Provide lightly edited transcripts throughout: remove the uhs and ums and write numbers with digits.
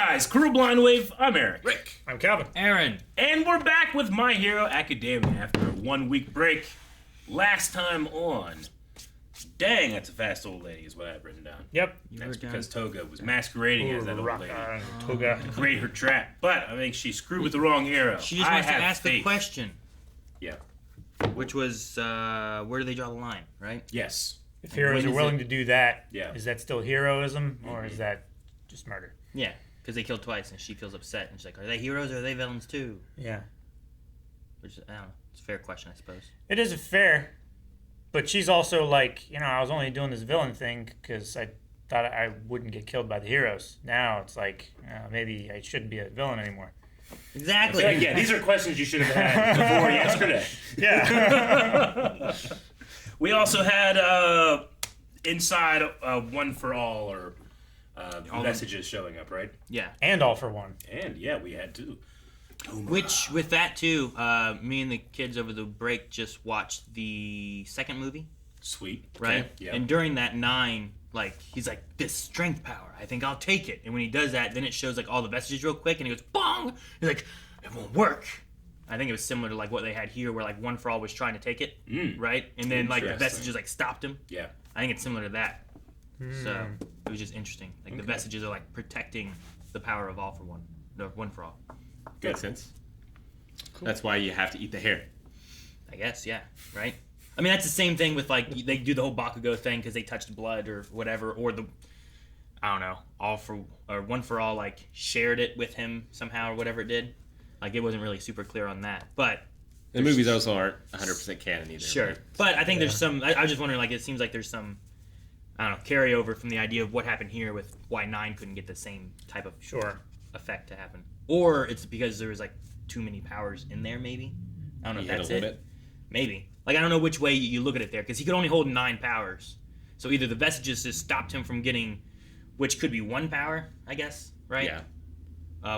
guys, Crew Blind Wave, I'm Eric. Rick. I'm Calvin. Aaron. And we're back with My Hero Academia after a 1 week break. Last time on, dang, that's a fast old lady is what I've written down. Yep. That's because Toga was masquerading as that old lady. Toga. Create her trap, but I think she screwed with the wrong hero. She just wants to ask the question. Yeah. Which was, where do they draw the line, right? Yes. If heroes are willing to do that, Yeah. is that still heroism or is that just murder? Yeah, because they killed twice and she feels upset and she's like, are they heroes or are they villains too? Yeah. Which, I don't know, it's a fair question, I suppose. It is fair, but she's also like, I was only doing this villain thing because I thought I wouldn't get killed by the heroes. Now it's like, maybe I shouldn't be a villain anymore. Exactly. Yeah, these are questions you should have had before yesterday. Yeah. We also had inside One for All or messages showing up, right? Yeah. And All for One. And yeah, we had two. Which, with that too, me and the kids over the break just watched the second movie. Sweet. Right? Okay. Yeah. And during that 9, he's like, this strength power, I think I'll take it. And when he does that, then it shows all the vestiges real quick and he goes, bong! He's like, it won't work. I think it was similar to what they had here where One for All was trying to take it, right? And then the vestiges stopped him. Yeah. I think it's similar to that. So it was just interesting. The vestiges are protecting the power of All for One. No, One for All. Makes sense. Cool. That's why you have to eat the hair. I guess, yeah, right? I mean, that's the same thing with they do the whole Bakugo thing because they touched blood or whatever, or I don't know, One for All shared it with him somehow or whatever it did. It wasn't really super clear on that, but the movies also aren't 100% canon either. Sure, right? But I think there's some. I was just wondering, it seems like there's some, I don't know, carryover from the idea of what happened here with why 9 couldn't get the same type of effect to happen, or it's because there was too many powers in there. Maybe I don't know if that's it. Maybe I don't know which way you look at it there because he could only hold 9 powers. So either the vestiges just stopped him from getting, which could be 1 power, I guess, right? Yeah.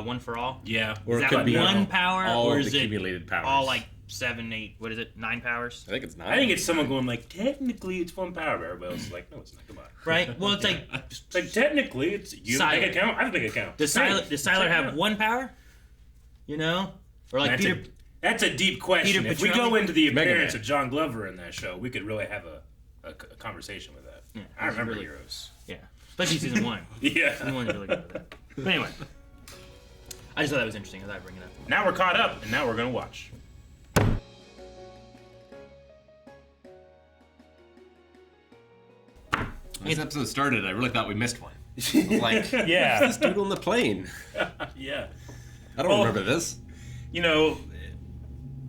One for All. Yeah. Or it could be 1 power, all or of is the it accumulated powers? all 7, 8? What is it? 9 powers? I think it's 9. I think it's someone going technically it's 1 power, but everybody else is like, no, it's not. Come on. Right. Well, it's it's technically it's you Siler. make a count. I make a count. Does Siler have 1 power? Or Peter? That's a deep question. Peter If we Petrelli? go into the Mega appearance Man. of John Glover in that show, we could really have a conversation with that. Yeah, I remember really- Heroes. Yeah, especially season 1. Yeah. Season 1 is really good with that. But anyway, I just thought that was interesting. I thought I'd bring it up. Now we're caught up, and now we're gonna watch. When this episode started, I really thought we missed one. Yeah. This dude on the plane. Yeah. I don't remember this.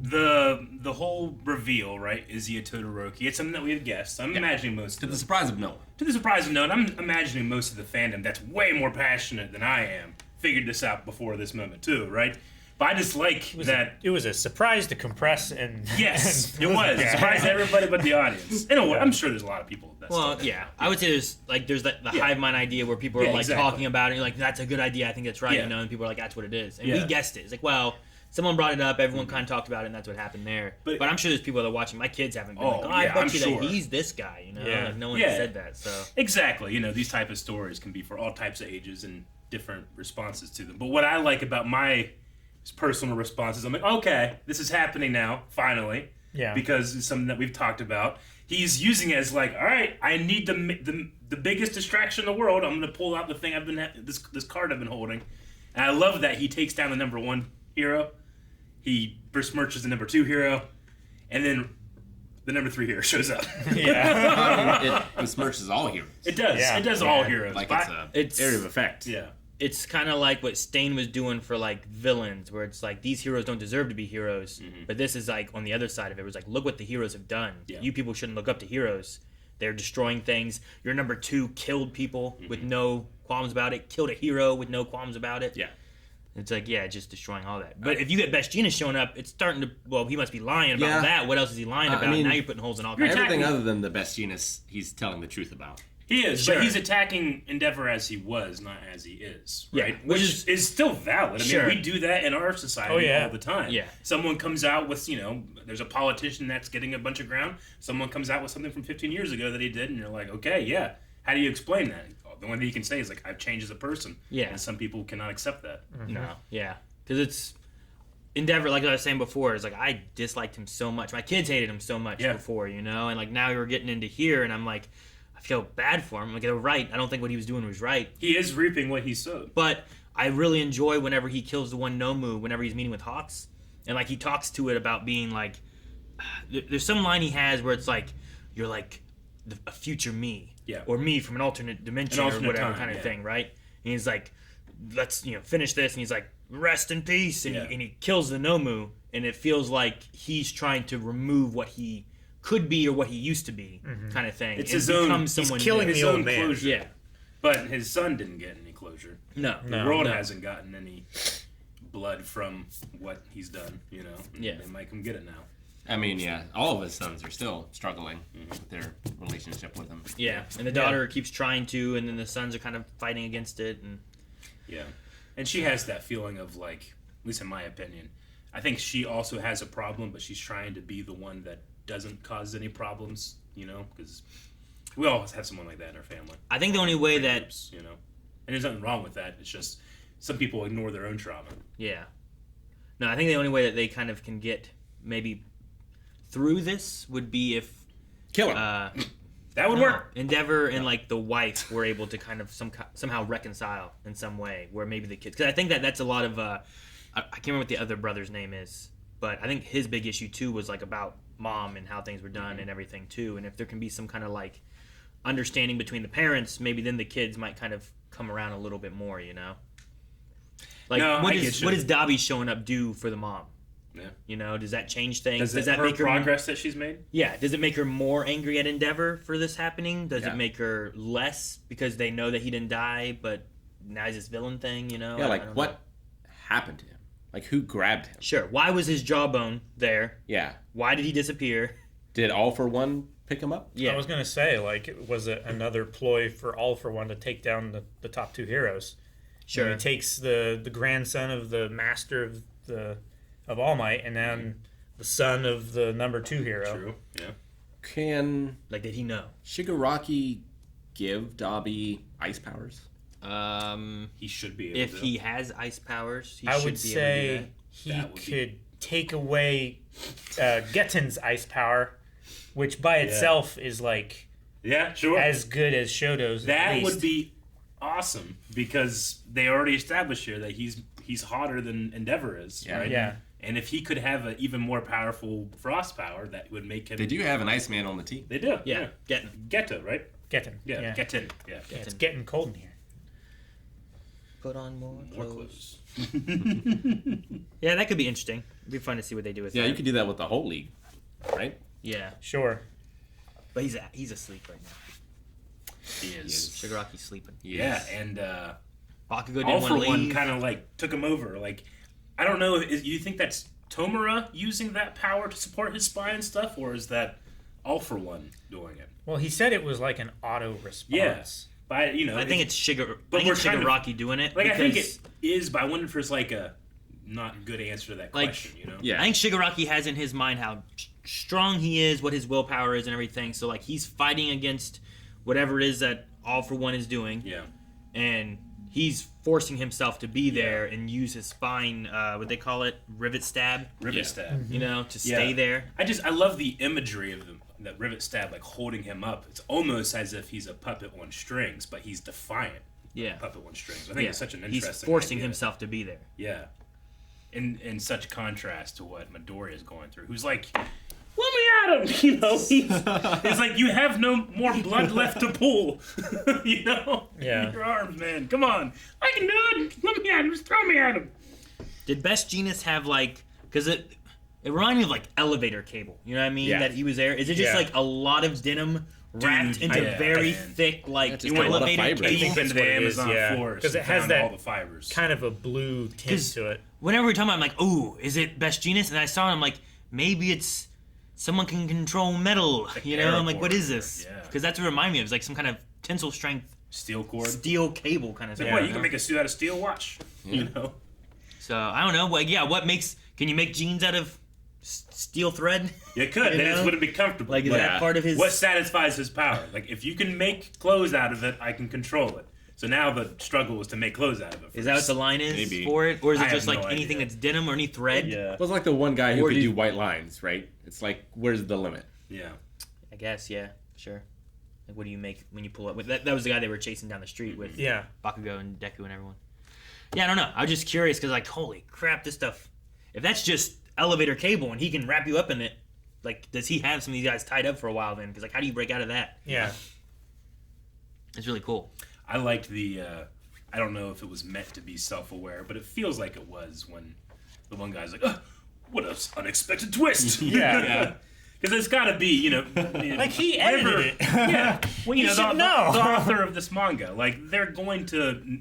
The whole reveal, right? Is he a Todoroki? It's something that we have guessed. I'm imagining most To of the surprise of no one. To the surprise of no one, I'm imagining most of the fandom that's way more passionate than I am figured this out before this moment too, right? But I just like that. It was a surprise to compress and. Yes, it was. It surprised everybody but the audience. In a way, I'm sure there's a lot of people that. Well, yeah, I would say there's the hive mind idea where people are exactly. talking about it. And you're like, that's a good idea. I think that's right. Yeah. And people are like, that's what it is. And we guessed it. It's well. Someone brought it up. Everyone kind of talked about it, and that's what happened there. But I'm sure there's people that are watching. My kids haven't been I bet you that he's this guy. Yeah. No one said that. So exactly, these type of stories can be for all types of ages and different responses to them. But what I like about my personal responses, I'm like, okay, this is happening now, finally. Yeah. Because it's something that we've talked about. He's using it as all right, I need the biggest distraction in the world. I'm going to pull out the thing this card I've been holding, and I love that he takes down the number 1 hero. He besmirches the number 2 hero, and then the number 3 hero shows up. Yeah. It besmirches all heroes. It does. Yeah. It does all heroes. It's area of effect. Yeah. it's kind of like what Stain was doing for villains, where it's these heroes don't deserve to be heroes, but this is on the other side of it. It was look what the heroes have done. Yeah. You people shouldn't look up to heroes. They're destroying things. Your number 2 killed people with no qualms about it. Killed a hero with no qualms about it. Yeah. It's just destroying all that. But if you get Best Genius showing up, it's starting to, he must be lying about that. What else is he lying about? Now you're putting holes in all kinds of Everything other than the Best Genius, he's telling the truth about. He is, Sure. but he's attacking Endeavor as he was, not as he is. Right? Yeah, Which is still valid. I mean, we do that in our society all the time. Yeah. Someone comes out with, there's a politician that's getting a bunch of ground. Someone comes out with something from 15 years ago that he did, and you're like, okay, yeah. How do you explain that? the only thing you can say is like I've changed as a person. Yeah. And some people cannot accept that. No, yeah, because it's Endeavor. Like I was saying before, it's like I disliked him so much. My kids hated him so much before, you know, and like now we were getting into here, and I'm like, I feel bad for him. Like they're right. I don't think what he was doing was right. He is reaping what he sowed. But I really enjoy whenever he kills the one Nomu. Whenever he's meeting with Hawks, and like he talks to it about being like, there's some line he has where it's like, you're like a future me, or me from an alternate dimension or whatever kind of thing, right? And he's like, let's finish this, and he's like, rest in peace, and he kills the Nomu, and it feels like he's trying to remove what he could be or what he used to be, kind of thing. It's his own. He's killing his own closure. Yeah, but his son didn't get any closure. No, the world hasn't gotten any blood from what he's done. They might come get it now. I mean, yeah, all of his sons are still struggling with their relationship with him. Yeah, and the daughter keeps trying to, and then the sons are kind of fighting against it, and and she has that feeling of like, at least in my opinion, I think she also has a problem, but she's trying to be the one that doesn't cause any problems, because we all have someone like that in our family. I think the only way that and there's nothing wrong with that. It's just some people ignore their own trauma. Yeah. No, I think the only way that they kind of can get maybe through this would be if kill him. That would work. Endeavor and like the wife were able to kind of somehow reconcile in some way, where maybe the kids, because I think that's a lot of I can't remember what the other brother's name is, but I think his big issue too was like about mom and how things were done and everything too. And if there can be some kind of like understanding between the parents, maybe then the kids might kind of come around a little bit more, Like what does Dabi showing up do for the mom? Yeah. Does that change things? Does that make her progress that she's made? Yeah. Does it make her more angry at Endeavor for this happening? Does it make her less because they know that he didn't die, but now he's this villain thing? Yeah. Like what happened to him? Like who grabbed him? Sure. Why was his jawbone there? Yeah. Why did he disappear? Did All for One pick him up? Yeah. I was gonna say, like, was it another ploy for All for One to take down the top two heroes? Sure. He takes the grandson of the master of All Might, and then the son of the number 2 hero. True. Yeah. Did he know? Shigaraki give Dabi ice powers? He should be able if he has ice powers, I would say he could take away Getten's ice power, which by itself is like as good as Shoto's. That would be awesome because they already established here that he's hotter than Endeavor is, right? Yeah. And if he could have an even more powerful frost power, that would make him. They do have an Iceman on the team. They do. Yeah. Geta, right? Getten. Yeah. Getten. Yeah. It's getting cold in here. Put on more clothes. Yeah, that could be interesting. It'd be fun to see what they do with that. Yeah, you could do that with the whole league, right? Yeah. Sure. But he's asleep right now. He is. Shigaraki's sleeping. Yeah, and Bakugo didn't All want for to One leave. kind of like took him over. Like, I don't know. You think that's Tomura using that power to support his spy and stuff, or is that All for One doing it? Well, he said it was like an auto response. Yes. But I think it's Shigaraki doing it. Like, I think it is, but I wonder if there's like a not good answer to that question, Yeah. I think Shigaraki has in his mind how strong he is, what his willpower is and everything. So, like, he's fighting against whatever it is that All for One is doing. Yeah. And he's forcing himself to be there and use his spine, what they call it, rivet stab. Rivet stab. To stay there. I love the imagery of that rivet stab, like holding him up. It's almost as if he's a puppet on strings, but he's defiant. Yeah. Puppet on strings. I think it's such an interesting He's forcing idea. himself to be there. Yeah. In such contrast to what Midoriya is going through, who's like, let me at him, it's like, you have no more blood left to pull, Yeah. Your arms, man, come on, I can do it, let me at him, just throw me at him. Did Best Jeanist have because it reminded me of like elevator cable, you know what I mean? Yeah. That he was there. Is it just like a lot of denim wrapped into very thick just elevator fibers. Deep cable? into the Amazon forest, because it has that all the fibers. kind of a blue tint to it. Whenever we're talking about, I'm like, ooh, is it Best Jeanist? And I saw it, I'm like, maybe it's someone can control metal, I'm like, what is this? Because that's what it reminded me of. It's like some kind of tensile strength Steel cord. steel cable kind of thing. What, you can make a suit out of steel? Watch. So I don't know. What makes? Can you make jeans out of steel thread? You could. Then it wouldn't be comfortable. Like, is that part of his? What satisfies his power? Like, if you can make clothes out of it, I can control it. So now the struggle is to make clothes out of it. Is that what the line is Maybe. for it, or is I it just have like no anything idea. that's denim or any thread? Yeah. Well, it's like the one guy who Or could do you- do white lines, right? It's like, where's the limit? Yeah. I guess, yeah, sure. Like, what do you make when you pull up? That was the guy they were chasing down the street with. Yeah. Bakugo and Deku and everyone. Yeah, I don't know. I was just curious because, like, holy crap, this stuff. If that's just elevator cable and he can wrap you up in it, like, does he have some of these guys tied up for a while then? Because, like, how do you break out of that? Yeah. It's really cool. I liked the. I don't know if it was meant to be self-aware, but it feels like it was when the one guy's like, "Oh, what an unexpected twist!" Yeah. Because it's got to be, Like, he edited it. Yeah, well, You the, should know. the author of this manga, like they're going to,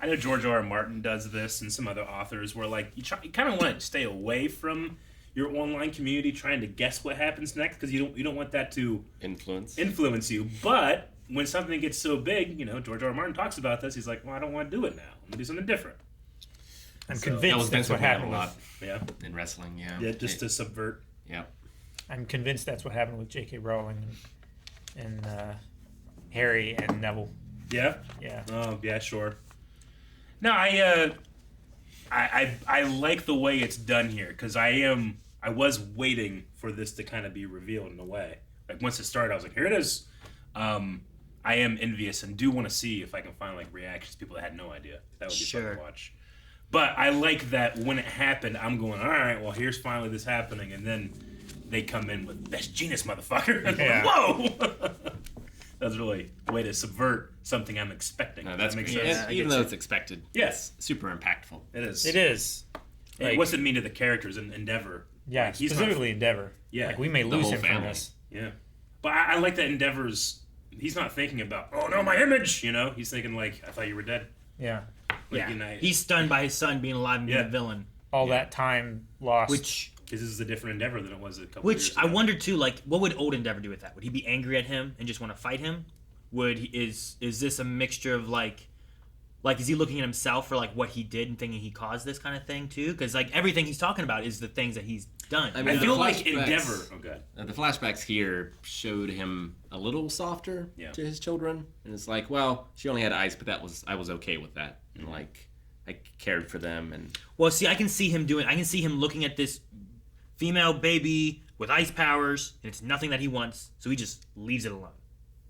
I know George R. R. Martin does this, and some other authors where like you kind of want to stay away from your online community trying to guess what happens next because you don't want that to influence you. But when something gets so big, George R. R. Martin talks about this. He's like, well, I don't want to do it now. I'm gonna do something different. I'm So- convinced that's what happened a lot with. Yeah, in wrestling. Yeah. yeah, just to subvert. Yeah. I'm convinced that's what happened with J.K. Rowling and Harry and Neville. Yeah. Yeah. Oh yeah, sure. No, I like the way it's done here because I was waiting for this to kind of be revealed in a way. Like once it started, I was like, here it is. I am envious and do want to see if I can find like reactions people that had no idea. That would be fun Sure. to watch. But I like that when it happened, I'm going, all right, well here's finally this happening, and then they come in with best genius, motherfucker. And Yeah. I'm like, whoa. That was really a way to subvert something I'm expecting. No, that's that makes great. sense. Yeah, I Even get though you. it's expected. Yes. It's super impactful. It is. It is. Hey, Like- what's it mean to the characters in Endeavor? Yeah, Like, he's not- specifically Endeavor. Yeah. Like, we may The lose whole him from family. this. Yeah. But I like that Endeavor's. He's not thinking about, oh no, my image. He's thinking like, I thought you were dead. Yeah. Like, Yeah. He's stunned by his son being alive and being Yeah. a villain. All that time lost. Which because this is a different Endeavor than it was a couple years Which ago. I wonder too, like, what would old Endeavor do with that? Would he be angry at him and just want to fight him? Is this a mixture of like is he looking at himself for like what he did and thinking he caused this kind of thing too? Because like everything he's talking about is the things that he's done. I I mean, feel the like flashbacks- Endeavor. Oh god. The flashbacks here showed him a little softer Yeah. to his children, and it's like, well, she only had eyes, but I was okay with that, and like I cared for them, and Well, see, I can see him looking at this female baby with ice powers, and it's nothing that he wants, so he just leaves it alone.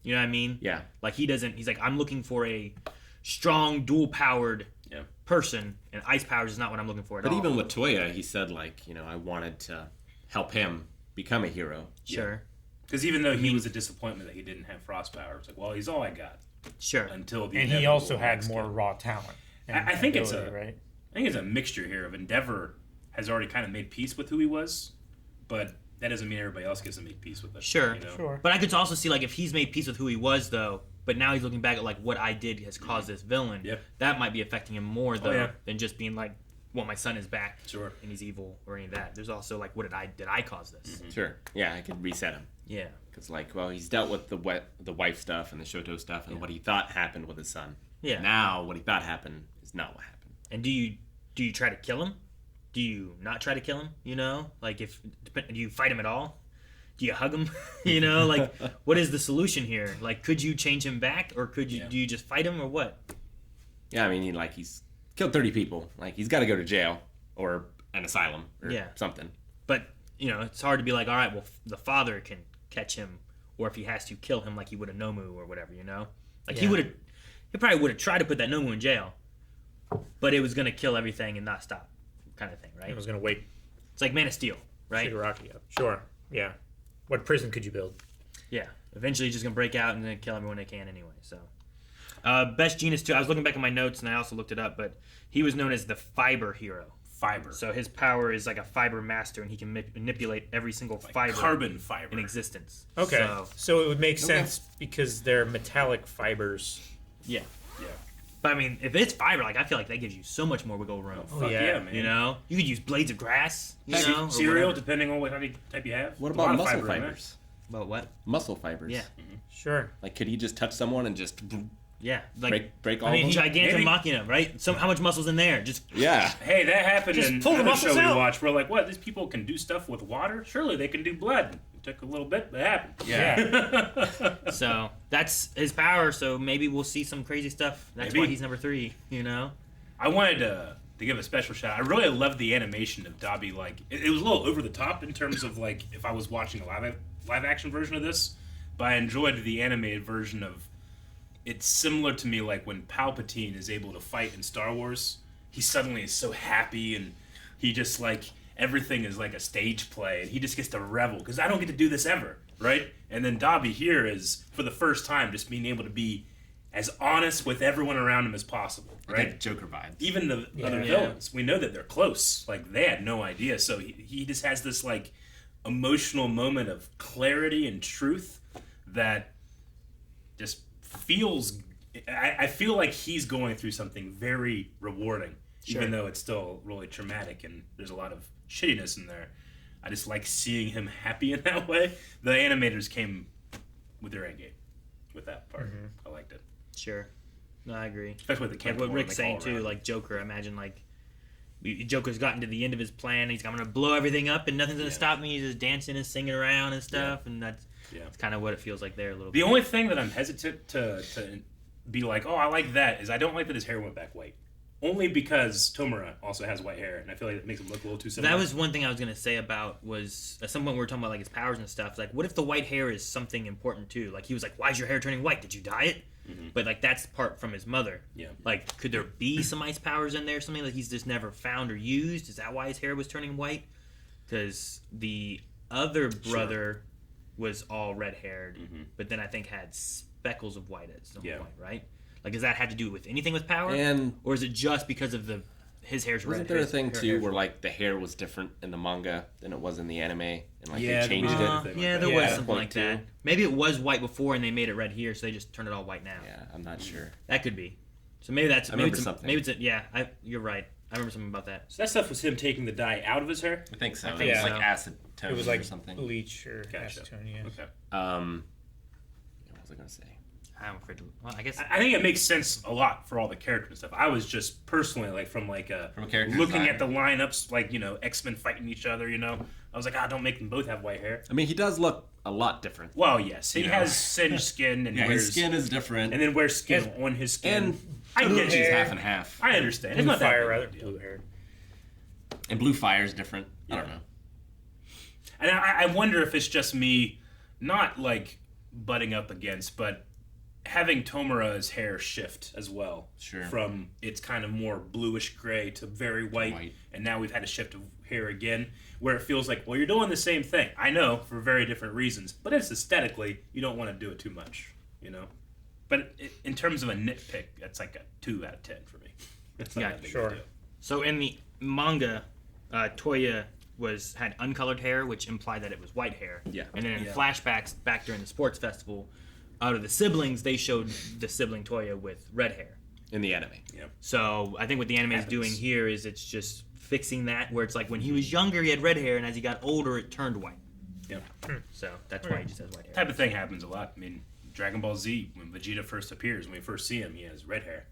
You know what I mean? yeah, Like he's like, I'm looking for a strong, dual-powered Yeah. person, and ice powers is not what I'm looking for at but all. even with Toya, he said like, I wanted to help him become a hero. Sure. Because even though he was a disappointment that he didn't have frost power, it's like, well, he's all I got Sure. until the. and he inevitable also had next more game. raw talent. and I think it's ability, a- right. I think it's a mixture here of Endeavor has already kind of made peace with who he was, but that doesn't mean everybody else gets to make peace with it. Sure. Sure. But I could also see like if he's made peace with who he was though, but now he's looking back at like what I did has caused this villain. Yep. That might be affecting him more though yeah. than just being like, well, my son is back. Sure. And he's evil or any of that. There's also like, what did I cause this? Sure, yeah, I could reset him Yeah. because like, well, he's dealt with the wife stuff and the Shoto stuff and what he thought happened with his son. Yeah. Now what he thought happened is not what happened. And do you try to kill him? Do you not try to kill him? Like do you fight him at all? Do you hug him? Like what is the solution here? Like could you change him back or could you Yeah. do you just fight him or what? Yeah, I mean, he's killed 30 people. Like he's got to go to jail or an asylum or Yeah. something. But it's hard to be like, all right, well, the father can catch him, or if he has to kill him, like he would a Nomu or whatever, Like he probably would have tried to put that Nomu in jail, but it was gonna kill everything and not stop, kind of thing, right? I was going to wait. It's like Man of Steel, right? Shigaraki up. Sure. Yeah. What prison could you build? Yeah. Eventually, he's just gonna break out and then kill everyone they can anyway. So, best genius too. I was looking back at my notes and I also looked it up, but he was known as the Fiber Hero. Fiber. So his power is like a fiber master, and he can manipulate every single fiber Carbon fiber. in existence. Okay. So, So it would make sense because they're metallic fibers. yeah. Yeah. But I mean, if it's fiber, like I feel like that gives you so much more wiggle room. Oh, Fuck yeah. yeah, man. You could use blades of grass. Or Cereal, whatever. depending on what type you have. What A lot about of muscle fiber in fibers? But what? Muscle fibers. Yeah. Sure. Like, could he just touch someone and just Yeah. Like break all I mean, of them? Gigantomachia, right? How much muscle's in there? Just Yeah. Hey, that happened Just in pull the another muscles show we out. watched. We're like, what? These people can do stuff with water? Surely they can do blood. took a little bit, but it happened. Yeah. So that's his power. So maybe we'll see some crazy stuff. That's Maybe. why he's number 3. You know. I wanted to give a special shout. I really loved the animation of Dabi. Like it was a little over the top in terms of like if I was watching a live action version of this, but I enjoyed the animated version of. It's similar to me like when Palpatine is able to fight in Star Wars. He suddenly is so happy and he just like everything is like a stage play and he just gets to revel because I don't get to do this ever, right? And then Dabi here is for the first time just being able to be as honest with everyone around him as possible, right? Like Joker vibes. Even the other villains, we know that they're close. Like they had no idea, so he just has this like emotional moment of clarity and truth that just feels. I feel like he's going through something very rewarding, even though it's still really traumatic and there's a lot of shittiness in there. I just like seeing him happy in that way. The animators came with their A game with that part. I liked it. Sure. No, I agree. Especially with the camera. Like what Rick's saying too, like Joker. Imagine like Joker's gotten to the end of his plan. He's going to blow everything up, and nothing's going to stop me. He's just dancing and singing around and stuff, and that's kind of what it feels like there a little bit. The only thing that I'm hesitant to be like, oh, I like that, is I don't like that his hair went back white. Only because Tomura also has white hair, and I feel like it makes him look a little too similar. That was one thing I was going to say about was at some point we were talking about like his powers and stuff. Like, what if the white hair is something important too? Like he was like, "Why is your hair turning white? Did you dye it?" But like that's part from his mother. Yeah. Like, could there be some ice powers in there? Something that he's just never found or used? Is that why his hair was turning white? Because the other brother was all red haired, but then I think had speckles of white at some point, right? Like, does that have to do with anything with power, or is it just because of his hair's red? Wasn't there a thing too where like the hair was different in the manga than it was in the anime, and like they changed it? Yeah, there was something like that. Maybe it was white before, and they made it red here, so they just turned it all white now. Yeah, I'm not sure. That could be. So maybe that's. I remember something. Maybe it's. You're right. I remember something about that. So that stuff was him taking the dye out of his hair? I think so. I think it was so. like acetone It was like or something. bleach or acetone. Yeah. Okay. What was I gonna say? I'm afraid to. Well, I guess. I think it makes sense a lot for all the characters and stuff. I was just personally like from a character looking design. at the lineups, like X-Men fighting each other. I was like, don't make them both have white hair. I mean, he does look a lot different. Well, yes, he has singed skin and wears, his skin is different, and then wears skin on his skin. and I get he's you. half and half. I understand. It's Blue not that fire, big rather of a deal. blue haired. And Blue Fire is different. I don't know. And I wonder if it's just me, not like butting up against, but having Tomura's hair shift as well. Sure. From it's kind of more bluish gray to very white, and now we've had a shift of hair again, where it feels like, well, you're doing the same thing. I know, for very different reasons, but it's aesthetically, you don't want to do it too much, But in terms of a nitpick, that's like a 2 out of 10 for me. It's not that big of a deal. So in the manga, Toya had uncolored hair, which implied that it was white hair. Yeah. And then in flashbacks back during the sports festival, out of the siblings, they showed the sibling Toya with red hair. In the anime. Yeah. So I think what the anime is doing here is it's just fixing that, where it's like when he was younger he had red hair, and as he got older it turned white. Yeah. So that's why he just has white hair. Type of thing happens a lot. I mean, Dragon Ball Z, when Vegeta first appears, when we first see him, he has red hair.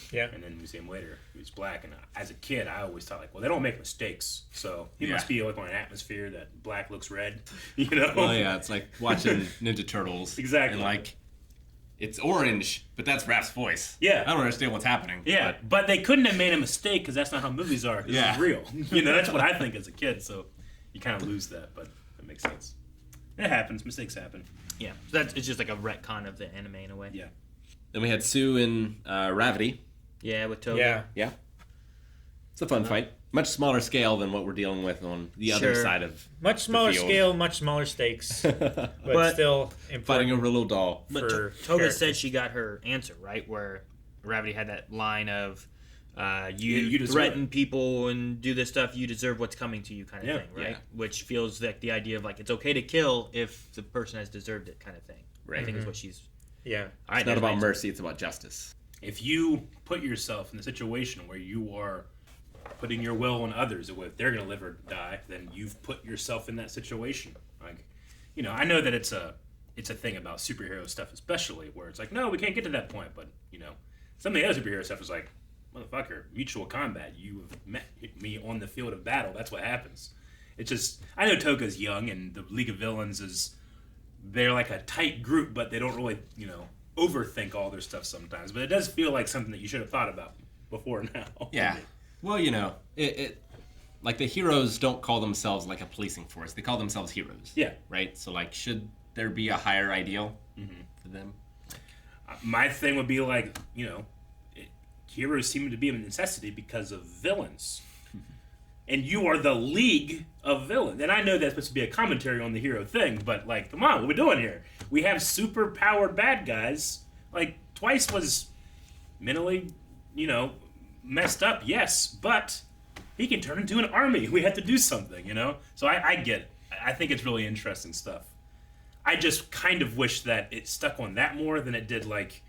Yeah. And then we see him later, he's black. And as a kid, I always thought, like, well, they don't make mistakes. So he must be like on an atmosphere that black looks red, Well, yeah, it's like watching Ninja Turtles. Exactly. And like, it's orange, but that's Raph's voice. Yeah. I don't understand what's happening. Yeah, but they couldn't have made a mistake because that's not how movies are. This is real. That's what I think as a kid. So you kind of lose that, but it makes sense. It happens. Mistakes happen. Yeah. So it's just like a retcon of the anime in a way. Yeah. Then we had Sue and Ravity. Yeah, with Toga. Yeah. It's a fun fight. Much smaller scale than what we're dealing with on the other side of Much smaller field. scale, much smaller stakes, but still important. fighting over a little doll. But for Toga characters. said she got her answer, right? Where Ravity had that line of, you deserve threaten it. people and do this stuff, you deserve what's coming to you kind of thing, right? Yeah. Which feels like the idea of like, it's okay to kill if the person has deserved it kind of thing. Right. I think is what she's... Yeah. All right, It's not there's my about answer. mercy, it's about justice. If you put yourself in the situation where you are putting your will on others, or if they're going to live or die, then you've put yourself in that situation. Like, I know that it's a thing about superhero stuff, especially where it's like, no, we can't get to that point. But some of the other superhero stuff is like, motherfucker, mutual combat. You have met me on the field of battle. That's what happens. It's just, I know Toga's young, and the League of Villains they're like a tight group, but they don't really, overthink all their stuff sometimes. But it does feel like something that you should have thought about before now. Yeah. Well, it like the heroes don't call themselves like a policing force. They call themselves heroes. Yeah. Right? So, like, should there be a higher ideal for them? My thing would be like, heroes seem to be a necessity because of villains. And you are the League of Villains. And I know that's supposed to be a commentary on the hero thing, but, like, come on, what are we doing here? We have super-powered bad guys. Like, Twice was mentally, messed up, yes, but he can turn into an army. We have to do something, So I get it. I think it's really interesting stuff. I just kind of wish that it stuck on that more than it did, like,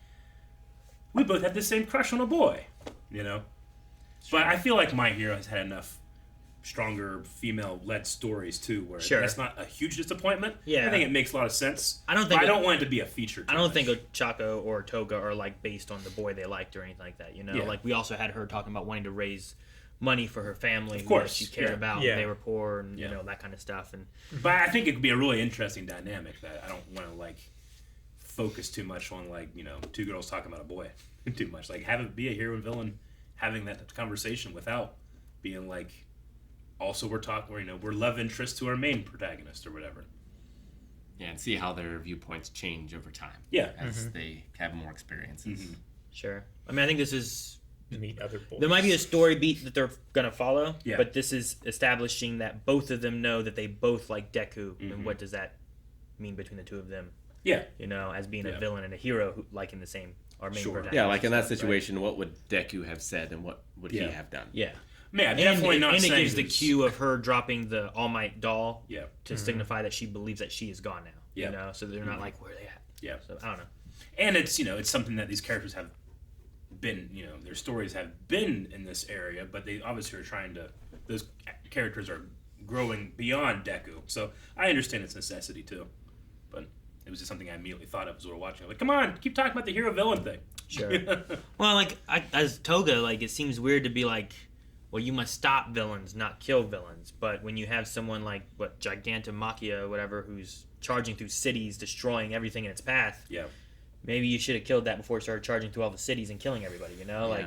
we both had the same crush on a boy, But I feel like My Hero has had enough stronger female-led stories, too, where that's not a huge disappointment. Yeah. I think it makes a lot of sense. I don't want it to be a feature. I don't think Ochako or Toga are, like, based on the boy they liked or anything like that, Yeah. Like, we also had her talking about wanting to raise money for her family. Of course. She cared about. Yeah. They were poor and, that kind of stuff. And But I think it could be a really interesting dynamic that I don't want to, like, focus too much on, like, two girls talking about a boy too much. Like, have it be a hero and villain having that conversation without being, like, also we're love interest to our main protagonist or whatever. Yeah, and see how their viewpoints change over time. Yeah. As they have more experiences. Sure. I mean, I think this is... Meet other boys. There might be a story beat that they're going to follow, Yeah. but this is establishing that both of them know that they both like Deku, and what does that mean between the two of them? Yeah. As being a villain and a hero who liking the same, our main protagonist. Yeah, like in that situation, what would Deku have said and what would he Yeah. have done? Yeah. Man, definitely not and saying it gives the who's- cue of her dropping the All Might doll Yeah. to signify that she believes that she is gone now. Yeah. So they're not like, where are they at? Yeah. So I don't know. And it's, it's something that these characters have been, their stories have been in this area, but they obviously are trying to, those characters are growing beyond Deku. So I understand its necessity too. But it was just something I immediately thought of as we were watching. Like, come on, keep talking about the hero-villain thing. Sure. Well, like, as Toga, like, it seems weird to be like, well, you must stop villains, not kill villains. But when you have someone like, Gigantomachia, whatever, who's charging through cities, destroying everything in its path, Yeah. maybe you should have killed that before it started charging through all the cities and killing everybody, Like,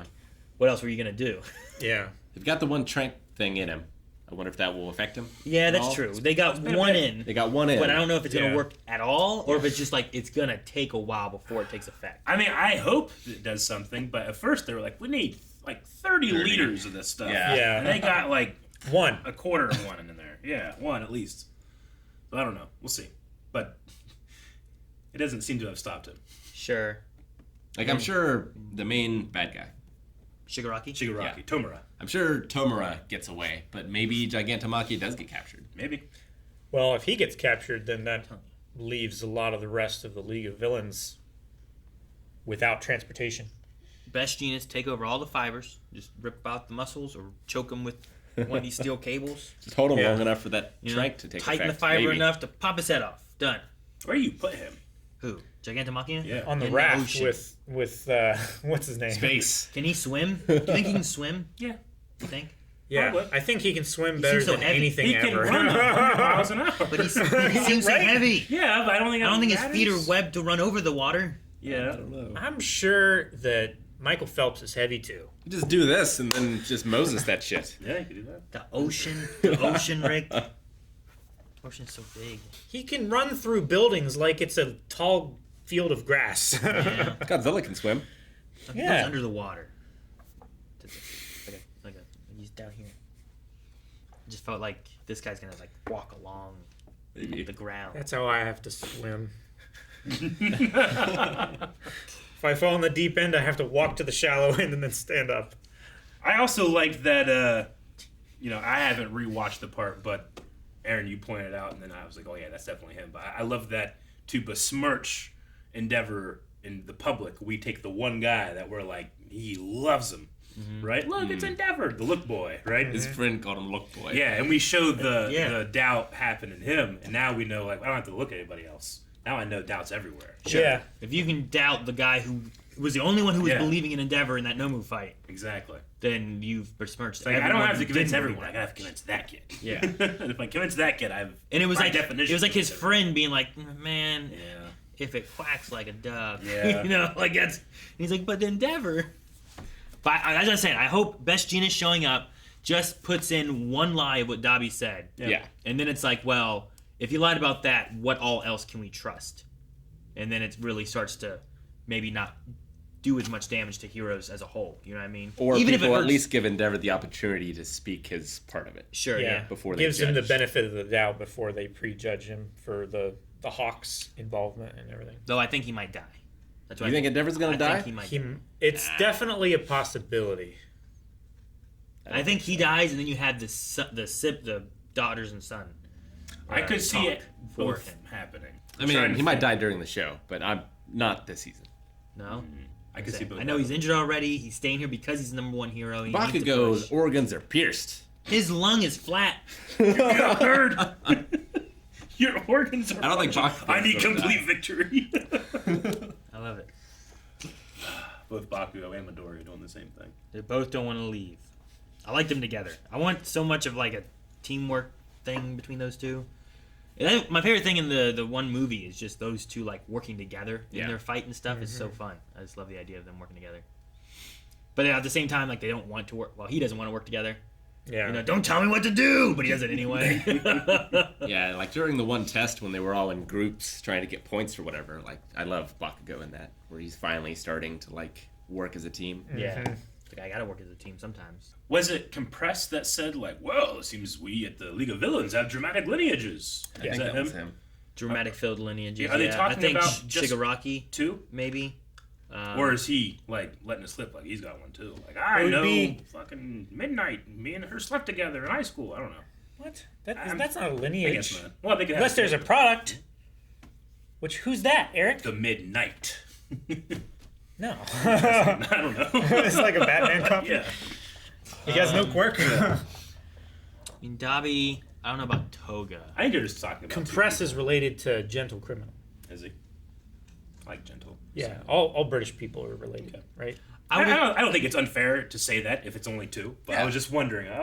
what else were you going to do? Yeah. They've got the one trank thing in him. I wonder if that will affect him. Yeah, at that's all. true. They got one in. They got one in. But I don't know if it's going Yeah. to work at all, or if it's just like it's going to take a while before it takes effect. I mean, I hope it does something, but at first they were like, we need like 30 liters of this stuff. Yeah. Yeah. And they got like One. a quarter of one in there. Yeah, one at least. So I don't know. We'll see. But it doesn't seem to have stopped him. Sure. Like, I'm sure the main bad guy, Shigaraki? Shigaraki, Yeah. Tomura. I'm sure Tomura gets away, but maybe Gigantomachia does get captured. Maybe. Well, if he gets captured, then that leaves a lot of the rest of the League of Villains without transportation. Best genius, take over all the fibers, just rip out the muscles or choke them with one of these steel cables. Just hold him Yeah. long enough for that You know, trank to take tighten effect. the fiber maybe. enough to pop his head off. Done. Where do you put him? Who? Gigantomachia? Yeah. On the In raft ocean. with what's his name? Space. Can he swim? Do you think he can swim? Yeah. You think? Yeah, Probably. I think he can swim better seems so than heavy. anything He can ever. run 100 miles an hour. But he seems so Right? heavy. Yeah, but I don't think I don't think his that feet are matters. webbed to run over the water. Yeah. I don't know. I'm sure that Michael Phelps is heavy too. You just do this and then just Moses that shit. Yeah, you could do that. The ocean, Rick. Ocean's so big. He can run through buildings like it's a tall field of grass. Yeah. Godzilla can swim. Like Yeah. He's under the water. He's down here. I just felt like this guy's gonna like walk along the ground. That's how I have to swim. If I fall in the deep end, I have to walk to the shallow end and then stand up. I also liked that, I haven't rewatched the part, but Aaron, you pointed out, and then I was like, oh yeah, that's definitely him. But I love that to besmirch Endeavor in the public, we take the one guy that we're like, he loves him, right? Look, it's Endeavor, the look boy, right? His friend called him Look Boy. Yeah, and we showed the Yeah. doubt happen in him, and now we know, like, I don't have to look at anybody else. Now I know doubt's everywhere. Yeah. If you can doubt the guy who was the only one who was Yeah. believing in Endeavor in that Nomu fight, Exactly. then you've besmirched. Like, I don't have to convince didn't everyone. I believe gotta convince that kid. Yeah. And if I convince that kid, I've. And it was by like definition, it was like his convinced friend being like, man, everyone. if it quacks like a dove, Yeah. you know, like that's. And he's like, but Endeavor. But as I said, I hope Best Genius showing up just puts in one lie of what Dabi said. Yeah. And then it's like, well, if you lied about that, what all else can we trust? And then it really starts to maybe not do as much damage to heroes as a whole. You know what I mean? Or even if it people at hurts, least give Endeavor the opportunity to speak his part of it. sure, yeah. Before they gives him the judge. benefit of the doubt before they prejudge him for the Hawks' involvement and everything. Though I think he might die. That's what You think Endeavor's gonna I die? think he might. It's definitely a possibility. I think he dies, and then you have the daughters and son. I could see talk it for both him. happening. I mean, he might die during the show, but I'm not this season. No, I could see both. I know he's injured already. He's staying here because he's the number one hero. He needs to Bakugo's push. organs are pierced. His lung is flat. got hurt. Your organs are. I don't think functional. Bakugo's I need gonna complete die. victory. I love it. Both Bakugo and Midori are doing the same thing. They both don't want to leave. I like them together. I want so much of like a teamwork thing between those two. And my favorite thing in the one movie is just those two like working together in their fight and stuff. It's so fun. I just love the idea of them working together. But at the same time, like they don't want to work. Well, he doesn't want to work together. Yeah. You know, don't tell me what to do, but he does it anyway. Yeah, like during the one test when they were all in groups trying to get points or whatever, like I love Bakugo in that, where he's finally starting to like work as a team. Yeah. Like, I gotta work as a team sometimes. Was it compressed that said like, "Well, it seems we at the League of Villains have dramatic lineages"? I Is think that that was him? him. Dramatic filled lineages. Are they I talking think about just Shigaraki, Two? maybe. Or is he like letting it slip like he's got one too? Like I would know be- fucking Midnight, me and her slept together in high school. I don't know. What? I'm- That's not a I guess lineage. not. Well, they could Unless have there's a product. Which, who's that, Eric? the Midnight. No. I don't know. It's like a Batman copy. Yeah. He has no quirk. I mean, Dabi, I don't know about Toga. I think you're just talking about Compress is related to gentle criminal. Is he? Like gentle. Yeah, all British people are related, right? I don't think it's unfair to say that if it's only two. But I was just wondering. I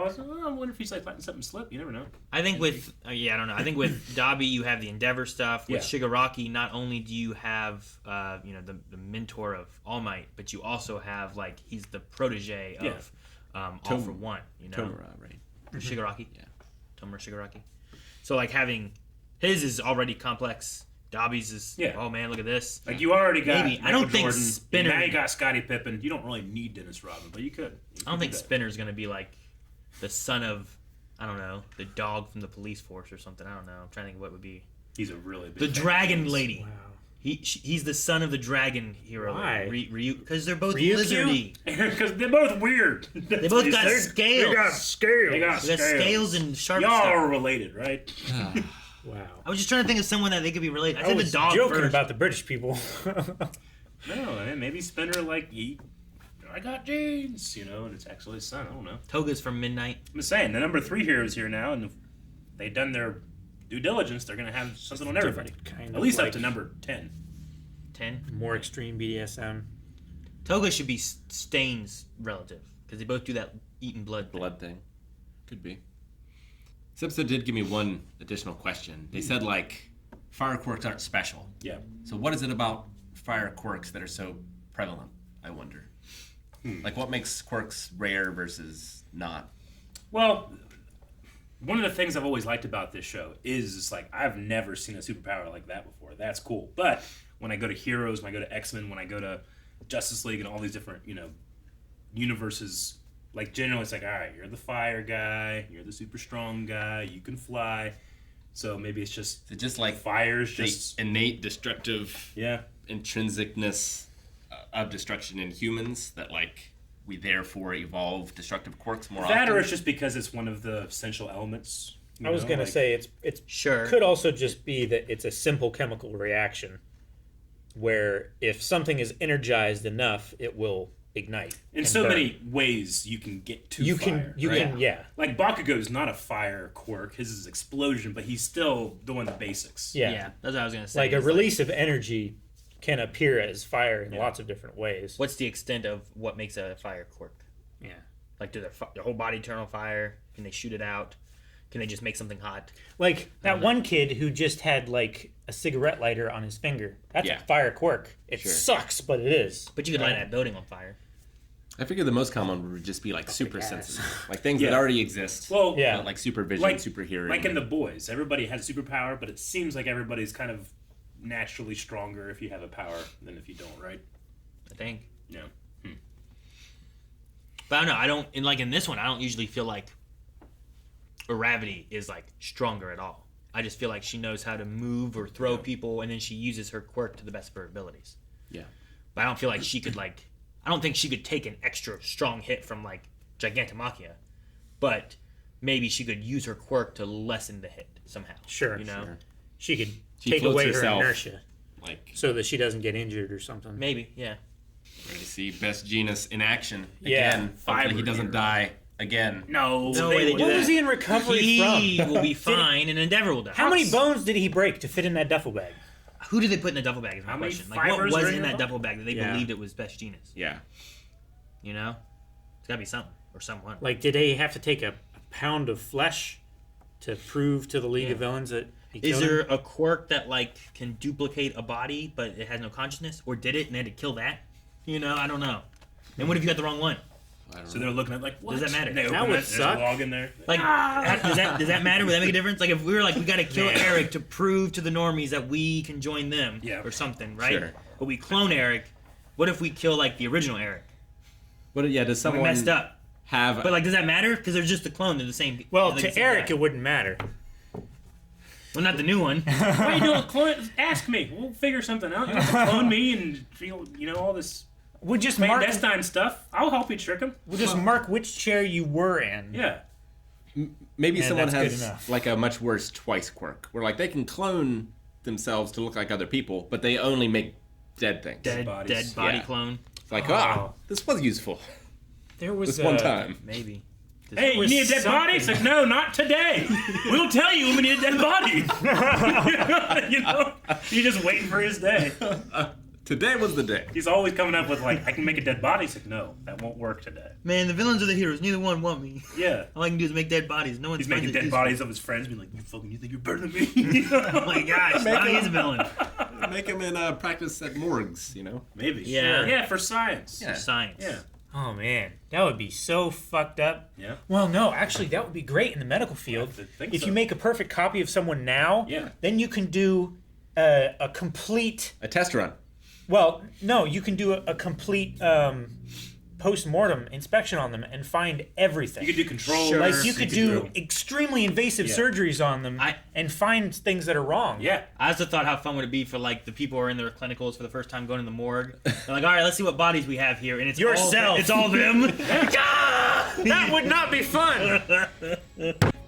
wonder if he's like letting something slip. You never know. I think with I don't know. I think with Dabi, you have the Endeavor stuff. With Yeah. Shigaraki, not only do you have the mentor of All Might, but you also have like he's the protege of All for One. You know, Tomura, right? Shigaraki. Yeah. Tomura Shigaraki. So like having his is already complex. Dabi's is oh man, look at this. Like you already got. Maybe. I don't Michael think Jordan, Spinner- Now you got Scottie Pippen. You don't really need Dennis Rodman, but you could. I don't think Spinner's gonna be like the son of I don't know the dog from the police force or something. I don't know. I'm trying to think what would be He's a really big. the fan. dragon lady. Wow. He's the son of the dragon hero. Why? Ryu, because they're both Ryukyu? lizardy. Because they're both weird. They both got scales. They got scales. They got They got scales and sharp Y'all stuff. are related, right? Wow. I was just trying to think of someone that they could be related. I I said the was dog joking first. about the British people. No, man, maybe Spinner I got genes, and it's actually his son. I don't know. Toga's from Midnight. I'm just saying, the number 3 heroes here now, and if they've done their due diligence, they're gonna have something on everybody. Kind At least of up to number 10. 10. more extreme BDSM. Toga should be Stain's relative because they both do that eating blood thing. Blood thing. Could be. This episode did give me one additional question. They said, like, fire quirks aren't special. Yeah. So what is it about fire quirks that are so prevalent, I wonder? Like, what makes quirks rare versus not? Well, one of the things I've always liked about this show is like I've never seen a superpower like that before. That's cool. But when I go to Heroes, when I go to X-Men, when I go to Justice League and all these different, universes, like generally it's like, all right, you're the fire guy, you're the super strong guy, you can fly. So maybe it's just Is it just like fire's the just innate destructive yeah. intrinsicness of destruction in humans that, like, we therefore evolve destructive quirks more That often? or it's just because it's one of the essential elements. I was gonna say it's Sure. could also just be that it's a simple chemical reaction, where if something is energized enough, it will ignite. in and so burn. many ways you can get to you fire. can right? yeah Like Bakugo's not a fire quirk; his is explosion, but he's still doing the basics. yeah Yeah, that's what I was gonna say. like a It's release of energy can appear as fire in lots of different ways. What's the extent of what makes a fire quirk? Yeah. Like, do their whole body turn on fire? Can they shoot it out? Can they just make something hot? Like that one kid who just had like a cigarette lighter on his finger. That's a fire quirk. It sucks, but it is. But you could light that building on fire. I figure the most common would just be like super sensitive, like things that already exist. Well, but like supervision, super hearing. Like in The Boys, everybody has a superpower, but it seems like everybody's kind of naturally stronger if you have a power than if you don't, right? I think. Yeah. But I don't know. In this one, I don't usually feel like Gravity is like stronger at all. I just feel like she knows how to move or throw people, and then she uses her quirk to the best of her abilities. Yeah. But I don't feel like she could I don't think she could take an extra strong hit from like Gigantomachia, but maybe she could use her quirk to lessen the hit somehow. Sure. She could She take floats away her herself. inertia Like, so that she doesn't get injured or something. Maybe, yeah. ready to see Best Genus in action Yeah. again. Hopefully he doesn't die again. No way they do What that. was he in recovery He from? will be fine, and Endeavor will die. How many bones did he break to fit in that duffel bag? Who did they put in the duffel bag? Is my How many question. Like, what fibers was are in in that your duffel bag that they believed it was Best Genus? Yeah. You know, it's got to be something or someone. Like, did they have to take a pound of flesh to prove to the League of Villains that he Is killed there him? a quirk that can duplicate a body, but it has no consciousness, or did it and they had to kill that? I don't know. And what if you got the wrong one? So they're looking at what? Does that matter? They That open would it, there's suck. a log in there. Like, does that matter? Would that make a difference? Like, if we were like, we got to kill Eric to prove to the normies that we can join them, or something, right? Sure. But we clone Eric. What if we kill like the original Eric? But yeah, does We someone messed up. have? But like, does that matter? Because they're just a clone. They're the same. Well, they're the to same Eric, guy. it wouldn't matter. Well, not the new one. Why you doing clone? Ask me. We'll figure something out. You don't have to clone me and feel, all this We'll just mark. clandestine stuff. I'll help you trick him. We'll just mark which chair you were in. Yeah. Maybe And someone that's good has enough. like a much worse twice quirk, where like they can clone themselves to look like other people, but they only make dead things. Dead bodies. body Yeah. clone. It's like, Oh. this was useful There was this one time. Maybe. Hey, you was need a dead body? It's like, no, not today. We'll tell you when we need a dead body. He's just waiting for his day. Today was the day. He's always coming up with like, I can make a dead body. It's like, no, that won't work today. Man, the villains are the heroes. Neither one want me. Yeah. All I can do is make dead bodies. No one's He's making finds it dead useful. bodies of his friends, being like, you think you're better than me? Oh my gosh, now he's a villain. Make him in practice at morgues, Maybe. Yeah. Sure. Yeah, for science. Yeah. Science. Yeah. Oh man, that would be so fucked up. Yeah. Well, no, actually, that would be great in the medical field. I think If so. you make a perfect copy of someone now, Yeah. then you can do a complete. A test run. Well, no, you can do a complete post-mortem inspection on them and find everything. You could do control. Sure. Like you could do extremely invasive Yeah. surgeries on them I- and find things that are wrong. Yeah. I also thought how fun would it be for like the people who are in their clinicals for the first time going to the morgue. They're like, all right, let's see what bodies we have here, and it's Yourself. It's all them. That would not be fun.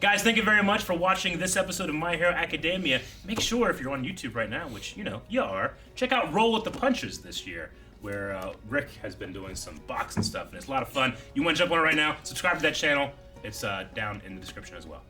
Guys, thank you very much for watching this episode of My Hero Academia. Make sure, if you're on YouTube right now, which, you are, check out Roll with the Punches this year, where Rick has been doing some boxing stuff, and it's a lot of fun. You want to jump on it right now, subscribe to that channel. It's down in the description as well.